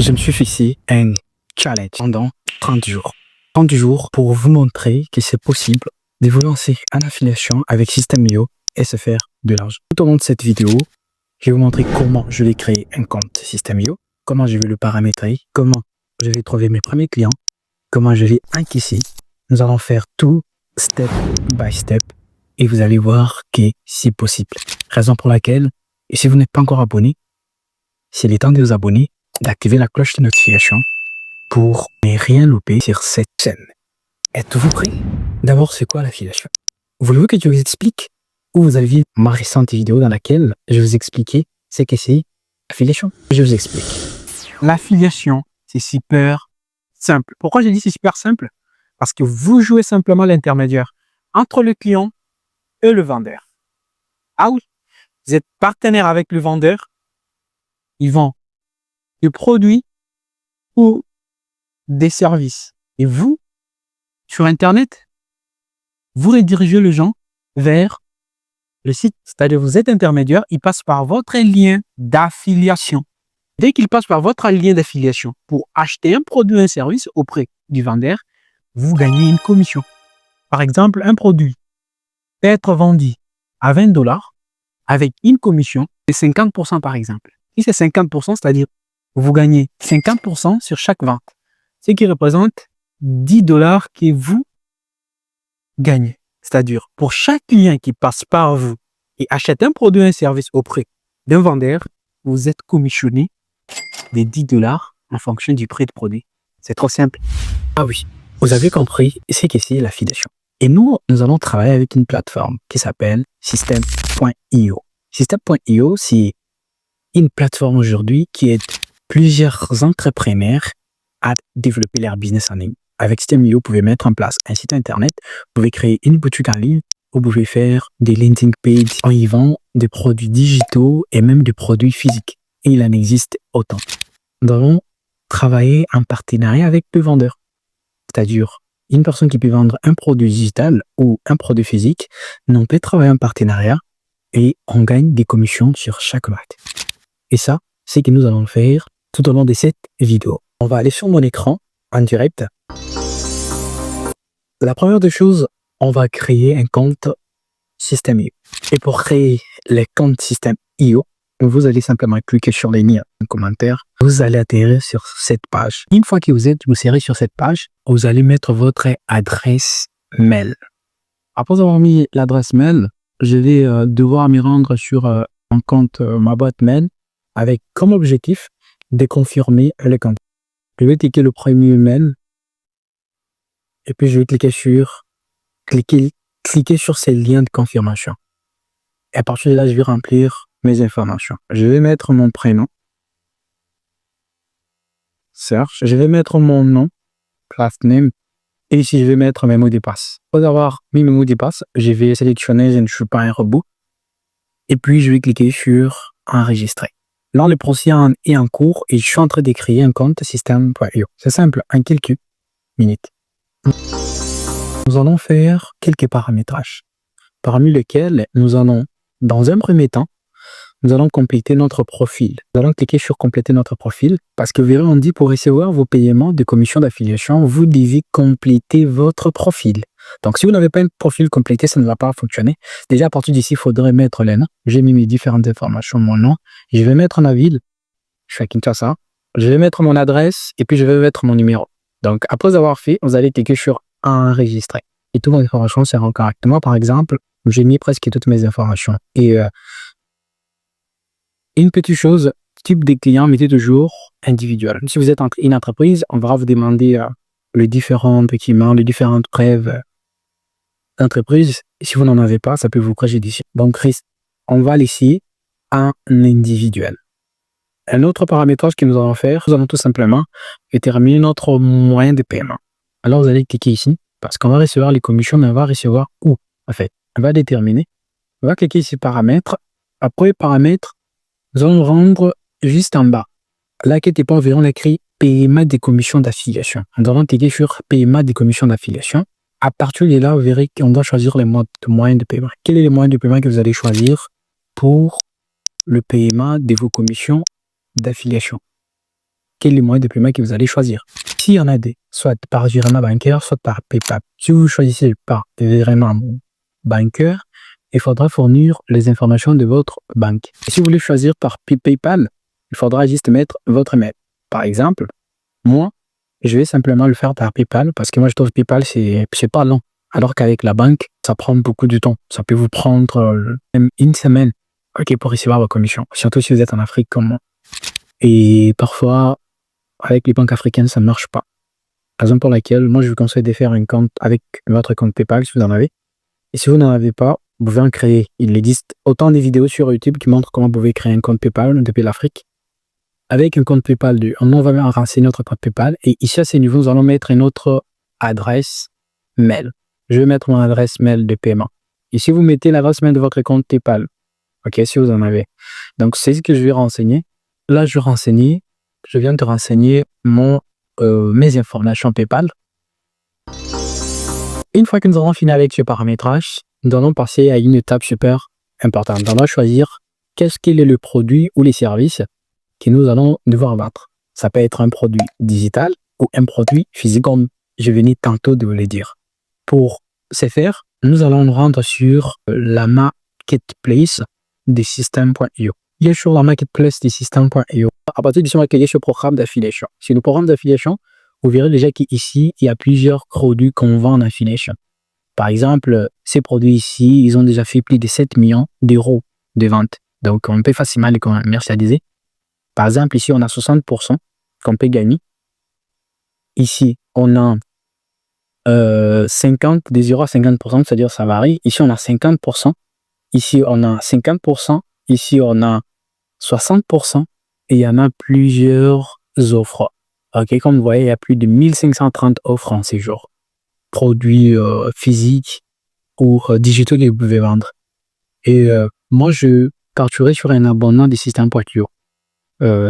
je me suis fixé un challenge pendant 30 jours. 30 jours pour vous montrer que c'est possible de vous lancer en affiliation avec System.io et se faire de l'argent. Tout au long de cette vidéo, je vais vous montrer comment je vais créer un compte System.io, comment je vais le paramétrer, comment je vais trouver mes premiers clients, comment je vais encaisser. Nous allons faire tout step by step et vous allez voir que c'est possible. Raison pour laquelle, et si vous n'êtes pas encore abonné, c'est le temps de vous abonner, d'activer la cloche de notification pour ne rien louper sur cette chaîne. Êtes-vous prêts? D'abord, c'est quoi l'affiliation? Voulez-vous que je vous explique ou vous avez vu ma récente vidéo dans laquelle je vous expliquais ce que c'est l'affiliation? Je vous explique. L'affiliation, c'est super simple. Pourquoi j'ai dit c'est super simple? Parce que vous jouez simplement l'intermédiaire entre le client et le vendeur. Ah oui, vous êtes partenaire avec le vendeur, il vend des produits ou des services. Et vous, sur Internet, vous redirigez les gens vers le site. C'est-à-dire vous êtes intermédiaire, il passe par votre lien d'affiliation. Dès qu'il passe par votre lien d'affiliation pour acheter un produit ou un service auprès du vendeur, vous gagnez une commission. Par exemple, un produit peut être vendu à 20 $, avec une commission de 50% par exemple. Si c'est 50%, c'est-à-dire vous gagnez 50% sur chaque vente, ce qui représente 10 $ que vous gagnez. C'est-à-dire pour chaque client qui passe par vous et achète un produit ou un service auprès d'un vendeur, vous êtes commissionné des 10 $ en fonction du prix de produit. C'est trop simple. Ah oui, vous avez compris ce que c'est l'affiliation. Et nous allons travailler avec une plateforme qui s'appelle System.io. System.io, c'est une plateforme aujourd'hui qui aide plusieurs entrepreneurs à développer leur business en ligne. Avec System.io, vous pouvez mettre en place un site internet, vous pouvez créer une boutique en ligne, vous pouvez faire des landing pages. On y vend des produits digitaux et même des produits physiques. Et il en existe autant. Nous allons travailler en partenariat avec le vendeur. C'est-à-dire, une personne qui peut vendre un produit digital ou un produit physique, on peut travailler en partenariat et on gagne des commissions sur chaque vente. Et ça, c'est ce que nous allons faire tout au long de cette vidéo. On va aller sur mon écran en direct. La première des choses, on va créer un compte System.io. Et pour créer le compte System.io, vous allez simplement cliquer sur les liens en commentaire. Vous allez atterrir sur cette page. Une fois que vous serez sur cette page, vous allez mettre votre adresse mail. Après avoir mis l'adresse mail, je vais devoir me rendre sur mon compte, ma boîte mail, Avec comme objectif de confirmer le compte. je vais cliquer le premier mail. Et puis je vais cliquer sur ces liens de confirmation. Et à partir de là, je vais remplir mes informations. Je vais mettre mon prénom, Serge. Je vais mettre mon nom, last name. Et ici, je vais mettre mes mots de passe. Après avoir mis mes mots de passe, je vais sélectionner je ne suis pas un robot. Et puis, je vais cliquer sur enregistrer. Là, le processus est en cours et je suis en train de créer un compte System.io. C'est simple, en quelques minutes. Nous allons faire quelques paramétrages, parmi lesquels nous allons, dans un premier temps, nous allons compléter notre profil. Nous allons cliquer sur compléter notre profil parce que vous verrez, on dit pour recevoir vos paiements de commission d'affiliation, vous devez compléter votre profil. Donc, si vous n'avez pas un profil complété, ça ne va pas fonctionner. Déjà, à partir d'ici, il faudrait mettre les noms. J'ai mis mes différentes informations, mon nom. Je vais mettre ma ville. Je suis à Kinshasa. Je vais mettre mon adresse et puis je vais mettre mon numéro. Donc, après avoir fait, vous allez cliquer sur enregistrer. Et toutes vos informations seront correctes. Moi, par exemple, j'ai mis presque toutes mes informations. Et une petite chose, type de client, mettez toujours individuel. Si vous êtes une entreprise, on va vous demander les différents documents, les différentes preuves d'entreprise. Si vous n'en avez pas, ça peut vous préjudicer. Donc, on va laisser un individuel. Un autre paramétrage que nous allons faire, nous allons tout simplement déterminer notre moyen de paiement. Alors, vous allez cliquer ici, parce qu'on va recevoir les commissions, mais on va recevoir où? En fait, on va déterminer. On va cliquer ici paramètres. Après paramètres, nous allons rendre juste en bas. Là, qui était pas environ écrit paiement des commissions d'affiliation. Nous allons cliquer sur paiement des commissions d'affiliation. À partir de là, vous verrez qu'on doit choisir les moyens de paiement. Quel est le moyen de paiement que vous allez choisir pour le paiement de vos commissions d'affiliation? quel est le moyen de paiement que vous allez choisir. S'il y en a des, soit par virement bancaire, soit par PayPal. Si vous choisissez par virement bancaire, il faudra fournir les informations de votre banque. Et si vous voulez choisir par PayPal, il faudra juste mettre votre mail. Par exemple, moi, je vais simplement le faire par PayPal parce que moi, je trouve PayPal, c'est pas long. Alors qu'avec la banque, ça prend beaucoup de temps. Ça peut vous prendre même une semaine pour recevoir vos commissions, surtout si vous êtes en Afrique comme moi. Et parfois, avec les banques africaines, ça ne marche pas. Raison pour laquelle, moi, je vous conseille de faire un compte avec votre compte PayPal si vous en avez. Et si vous n'en avez pas, vous pouvez en créer. Il existe autant de vidéos sur YouTube qui montrent comment vous pouvez créer un compte PayPal depuis l'Afrique. Avec un compte PayPal, on va renseigner notre compte PayPal. Et ici, à ce niveau, nous allons mettre une autre adresse mail. Je vais mettre mon adresse mail de paiement. Et si vous mettez l'adresse mail de votre compte PayPal, si vous en avez. Donc, c'est ce que je vais renseigner. Là, je viens de renseigner mes informations PayPal. Une fois que nous aurons fini avec ce paramétrage, nous allons passer à une étape super importante. On doit choisir quel est le produit ou les services que nous allons devoir vendre. Ça peut être un produit digital ou un produit physique, comme je venais tantôt de vous le dire. Pour ce faire, nous allons nous rendre sur la marketplace de System.io. Il y a sur la marketplace de System.io. À partir d'ici, on va créer ce programme d'affiliation. Sur le programme d'affiliation, vous verrez déjà qu'ici, il y a plusieurs produits qu'on vend en affiliation. Par exemple, ces produits ici, ils ont déjà fait plus de 7 millions d'euros de vente. Donc, on peut facilement les commercialiser. Par exemple, ici, on a 60% qu'on peut gagner. Ici, on a 50, des 0 à 50%, c'est-à-dire ça varie. Ici, on a 50%. Ici, on a 50%. Ici, on a 60%. Et il y en a plusieurs offres. Comme vous voyez, il y a plus de 1530 offres en ces jours. Produits physiques ou digitaux que vous pouvez vendre. Et moi, je partirai sur un abonnement de System.io.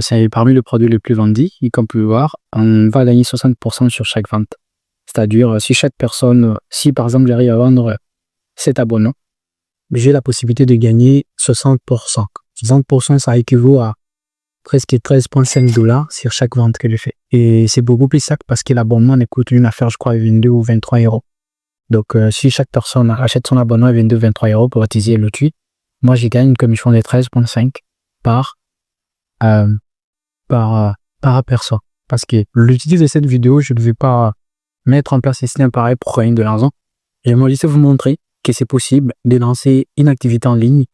C'est parmi les produits les plus vendus. Et comme vous pouvez voir, on va gagner 60% sur chaque vente. C'est-à-dire, si chaque personne, si par exemple j'arrive à vendre cet abonnement, j'ai la possibilité de gagner 60%. 60%, ça équivaut à presque 13,5 $ sur chaque vente que je fais. Et c'est beaucoup plus simple parce que l'abonnement coûte une affaire, je crois, 22 ou 23 euros. Donc, si chaque personne achète son abonnement à 22 ou 23 euros pour utiliser l'outil, moi, je gagne une commission de 13,5 par personne. Parce que l'utilité de cette vidéo, je ne vais pas mettre en place un système pareil pour gagner de l'argent. J'aimerais juste vous montrer que c'est possible de lancer une activité en ligne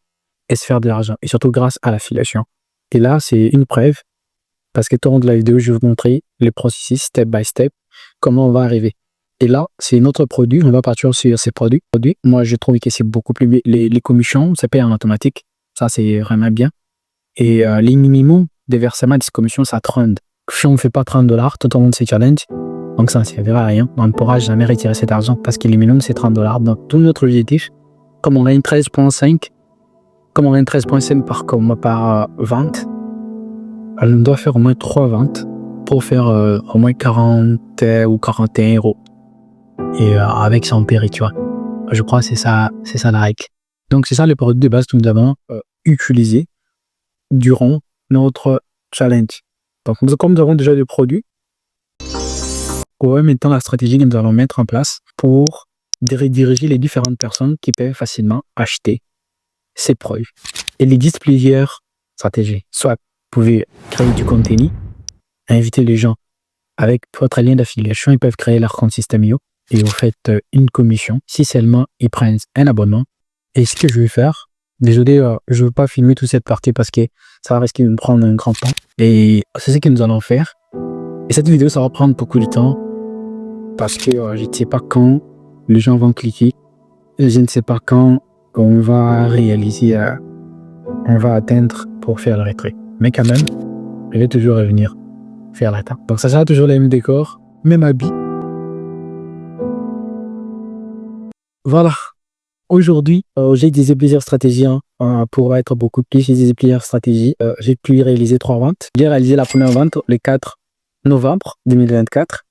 et se faire de l'argent. Et surtout grâce à l'affiliation. Et là, c'est une preuve, parce que tout au long de la vidéo, je vais vous montrer le processus step by step, comment on va arriver. Et là, c'est notre produit, on va partir sur ces produits. Moi, je trouve que c'est beaucoup plus bien. Les commissions, c'est payé en automatique, ça c'est vraiment bien. Et les minimums de versement de ces commissions, ça trend. Si on ne fait pas 30 $ tout au long de ces challenges, donc ça ne servira à rien. On ne pourra jamais retirer cet argent parce que le minimum, c'est 30 $. Donc, tout notre objectif, comme on gagne 13,5 par vente, on doit faire au moins 3 ventes pour faire au moins 40 ou 41 euros. Et avec ça, on périt, tu vois. Je crois que c'est ça la règle. Donc, c'est ça le produit de base que nous avons utilisé durant notre challenge. Donc, comme nous avons déjà des produits, on va maintenant la stratégie que nous allons mettre en place pour rediriger les différentes personnes qui peuvent facilement acheter ces produits. Il existe plusieurs stratégies. Soit vous pouvez créer du contenu, inviter les gens avec votre lien d'affiliation, ils peuvent créer leur compte System.io et vous faites une commission si seulement ils prennent un abonnement. Et ce que je vais faire, désolé, je ne veux pas filmer toute cette partie parce que ça va risquer de me prendre un grand temps. Et c'est ce que nous allons faire. Et cette vidéo, ça va prendre beaucoup de temps parce que je ne sais pas quand les gens vont cliquer. Je ne sais pas quand on va réaliser, on va atteindre pour faire le retrait. Mais quand même, je vais toujours revenir faire l'attente. Donc ça sera toujours le même décor, même habit. Voilà. Aujourd'hui, j'ai utilisé plusieurs stratégies pour être beaucoup plus. J'ai utilisé plusieurs stratégies. J'ai pu réaliser 3 ventes. J'ai réalisé la première vente le 4 novembre 2024.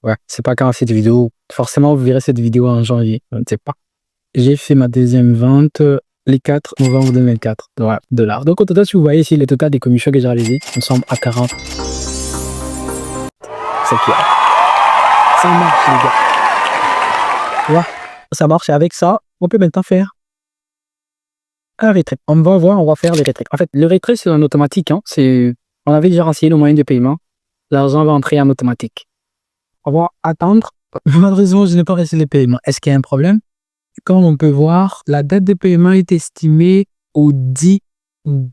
Ouais, c'est pas quand cette vidéo. Forcément, vous verrez cette vidéo en janvier. Je ne sais pas. J'ai fait ma deuxième vente le 4 novembre 2024. Ouais, $. Donc au total, si vous voyez ici le total des commissions que j'ai réalisées, nous sommes à 40. €. Ça marche, les gars. Ouais, ça marche. Et avec ça, on peut maintenant faire un retrait. On va voir, on va faire les retraits. En fait, le retrait, c'est en automatique, hein. On avait déjà renseigné le moyen de paiement. L'argent va entrer en automatique. On va attendre. Malheureusement, je n'ai pas reçu les paiements. Est-ce qu'il y a un problème? Comme on peut voir, la date de paiement est estimée au 10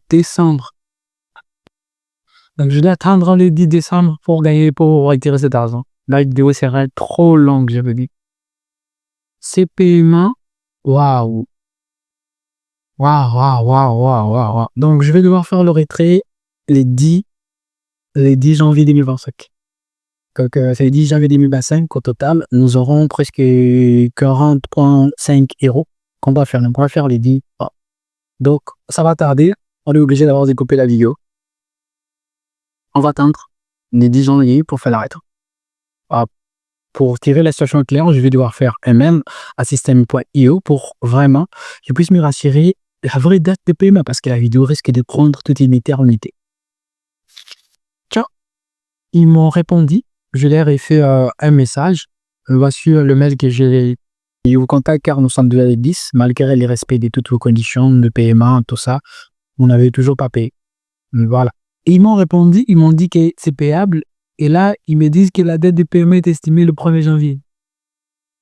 décembre. Donc, je dois attendre le 10 décembre pour retirer cet argent. La vidéo serait trop longue, je veux dire. Ces paiements, waouh. Waouh, waouh, waouh, waouh, waouh, waouh. Donc, je vais devoir faire le retrait les 10 janvier 2025. Donc, c'est le 10 janvier 2025. Au total, nous aurons presque 40,5 € qu'on doit faire. On va faire les 10. Ah. Donc, ça va tarder. On est obligé d'avoir découpé la vidéo. On va attendre les 10 janvier pour faire l'arrêt. Pour tirer la situation claire, je vais devoir faire un mail à system.io pour vraiment que je puisse me rassurer la vraie date de paiement parce que la vidéo risque de prendre toute une éternité. Tiens, ils m'ont répondu. Je leur ai fait un message. Voici le mail que j'ai. Ils vous contactent car nous sommes 2,10 malgré le respect de toutes vos conditions de paiement, tout ça. On n'avait toujours pas payé. Voilà. Et ils m'ont répondu, ils m'ont dit que c'est payable. Et là, ils me disent que la date de paiement est estimée le 1er janvier.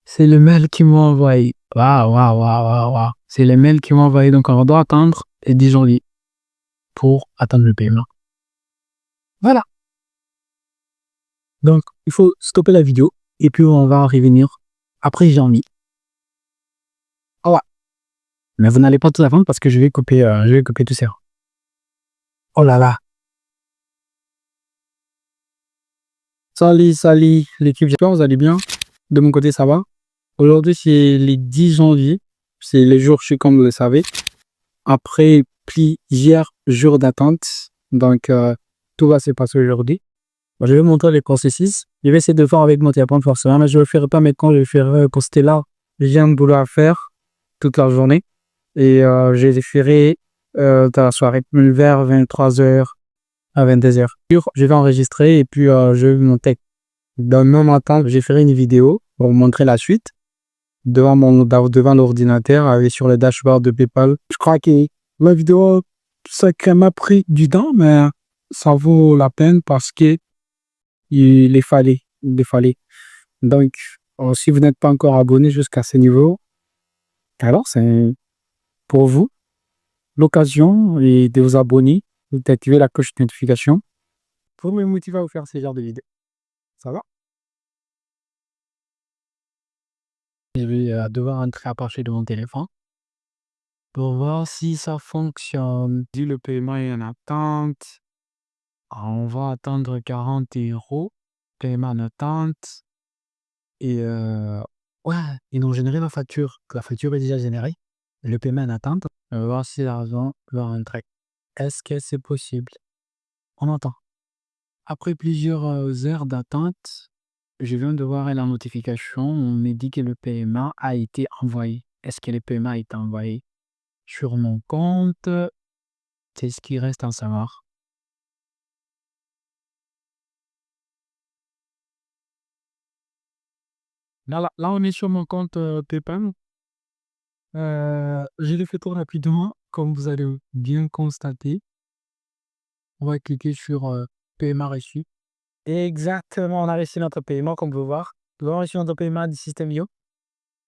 C'est le mail qu'ils m'ont envoyé. Waouh, waouh, waouh, waouh, waouh. C'est le mail qu'ils m'ont envoyé. Donc, on doit attendre le 10 janvier pour attendre le paiement. Voilà. Donc, il faut stopper la vidéo et puis on va revenir après janvier. Ah ouais. Mais vous n'allez pas tout attendre parce que je vais couper tout ça. Oh là là. Salut l'équipe, j'espère que vous allez bien. De mon côté, ça va. Aujourd'hui, c'est le 10 janvier. C'est le jour J comme vous le savez. Après plusieurs jours d'attente. Donc, tout va se passer aujourd'hui. Je vais montrer le processus. Je vais essayer de faire avec mon téléphone forcément, mais je ne le ferai pas maintenant. Je le ferai poster là. J'ai un boulot à faire toute la journée. Et je le ferai dans la soirée, vers 23h à 22h. Je vais enregistrer et puis je vais monter. Dans le même temps, je ferai une vidéo pour vous montrer la suite devant l'ordinateur sur le dashboard de PayPal. Je crois que la vidéo, ça m'a pris du temps, mais ça vaut la peine parce que il les fallait. Donc, si vous n'êtes pas encore abonné jusqu'à ce niveau, alors c'est pour vous l'occasion de vous abonner, d'activer la cloche de notification pour me motiver à vous faire ce genre de vidéos. Ça va? Je vais devoir entrer à partir de mon téléphone pour voir si ça fonctionne. Si le paiement est en attente, on va attendre 40 €. Paiement en attente. Et ouais, ils ont généré la facture. La facture est déjà générée. Le paiement en attente. On va voir si l'argent va rentrer. Est-ce que c'est possible? On entend. Après plusieurs heures d'attente, je viens de voir la notification. On me dit que le paiement a été envoyé. Est-ce que le paiement a été envoyé sur mon compte? C'est ce qui reste à savoir. Là, on est sur mon compte PayPal. Je le fais tout rapidement, comme vous allez bien constater. On va cliquer sur paiement reçu. Exactement, on a reçu notre paiement, comme vous pouvez voir. Nous avons reçu notre paiement du système IO.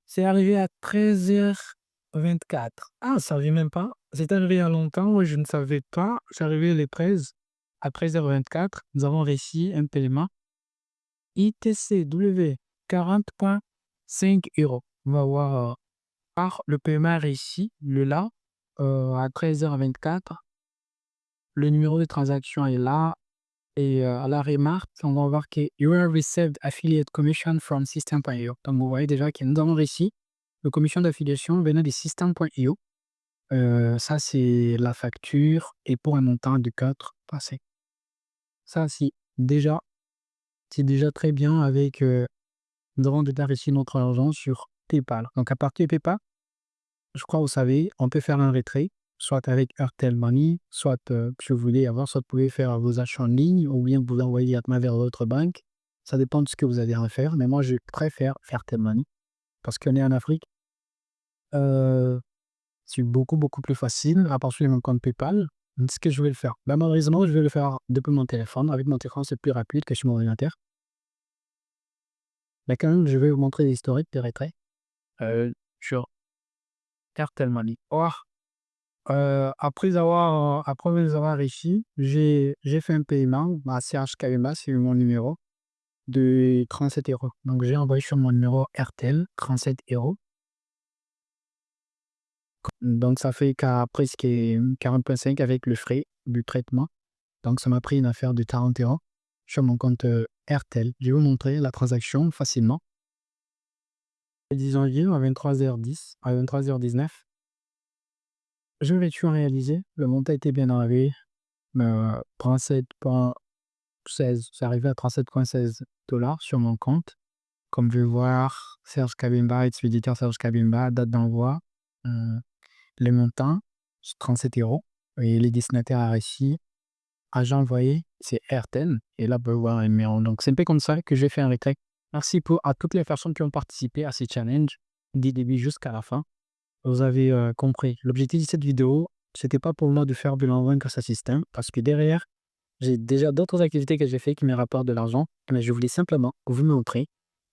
C'est arrivé à 13h24. Ah, ça ne savait même pas. C'est arrivé il y a longtemps, je ne savais pas. C'est arrivé le 13 à 13h24. Nous avons reçu un paiement ITCW 40,5 €. On va voir par le paiement réussi, le là, à 13h24. Le numéro de transaction est là. Et à la remarque, on va voir que You have received affiliate commission from System.io. Donc, vous voyez déjà que nous avons reçu la commission d'affiliation venant de System.io. Ça, c'est la facture et pour un montant de 4 passé. Ça, c'est déjà très bien avec. Nous avons déjà reçu notre argent sur PayPal. Donc, à partir de PayPal, je crois, vous savez, on peut faire un retrait, soit avec Airtel Money, soit si vous voulez avoir, soit vous pouvez faire vos achats en ligne ou bien vous l'envoyer à travers votre banque. Ça dépend de ce que vous avez à faire, mais moi, je préfère Airtel Money parce qu'on est en Afrique. C'est beaucoup plus facile à partir de mon compte PayPal. Ce que je vais le faire. Ben, malheureusement, je vais le faire depuis mon téléphone. Avec mon téléphone, c'est plus rapide que sur mon ordinateur. Mais quand même, je vais vous montrer l'historique des retraits sur Airtel Money. Après les avoir réussi, j'ai fait un paiement à Serge Kavema, c'est mon numéro, de 37 euros. Donc, j'ai envoyé sur mon numéro RTL 37 euros. Donc, ça fait qu'à presque 40,5 avec le frais du traitement. Donc, ça m'a pris une affaire de 40 euros sur mon compte RTL. Je vais vous montrer la transaction facilement. Le 10 janvier à 23h10, à 23h19, je vais tout réaliser. Le montant était bien arrivé. 37,16, c'est arrivé à 37,16 $ sur mon compte. Comme je vais voir, Serge Kabimba, expéditeur Serge Kabimba, date d'envoi, le montant, 37 euros. Et les destinataires à récit, agent envoyé, c'est Airtel. Et là, vous pouvez voir un numéro. Donc, c'est un peu comme ça que j'ai fait un retrait. Merci à toutes les personnes qui ont participé à ce challenge, du début jusqu'à la fin. Vous avez compris. L'objectif de cette vidéo, c'était pas pour moi de faire de l'envoi grâce à ce système, parce que derrière, j'ai déjà d'autres activités que j'ai fait qui me rapportent de l'argent, mais je voulais simplement vous montrer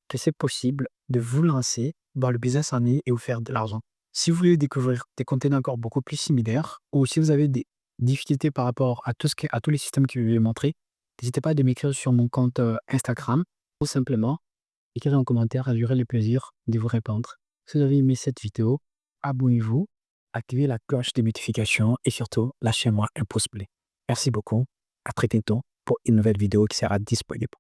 que c'est possible de vous lancer dans le business en ligne et vous faire de l'argent. Si vous voulez découvrir des contenus encore beaucoup plus similaires, ou si vous avez des difficultés par rapport à tous les systèmes que je vais montrer, n'hésitez pas à m'écrire sur mon compte Instagram, ou simplement écrire en commentaire, j'aurai le plaisir de vous répondre. Si vous avez aimé cette vidéo, abonnez-vous, activez la cloche de notification et surtout, lâchez-moi un pouce bleu. Merci beaucoup. À très bientôt pour une nouvelle vidéo qui sera disponible.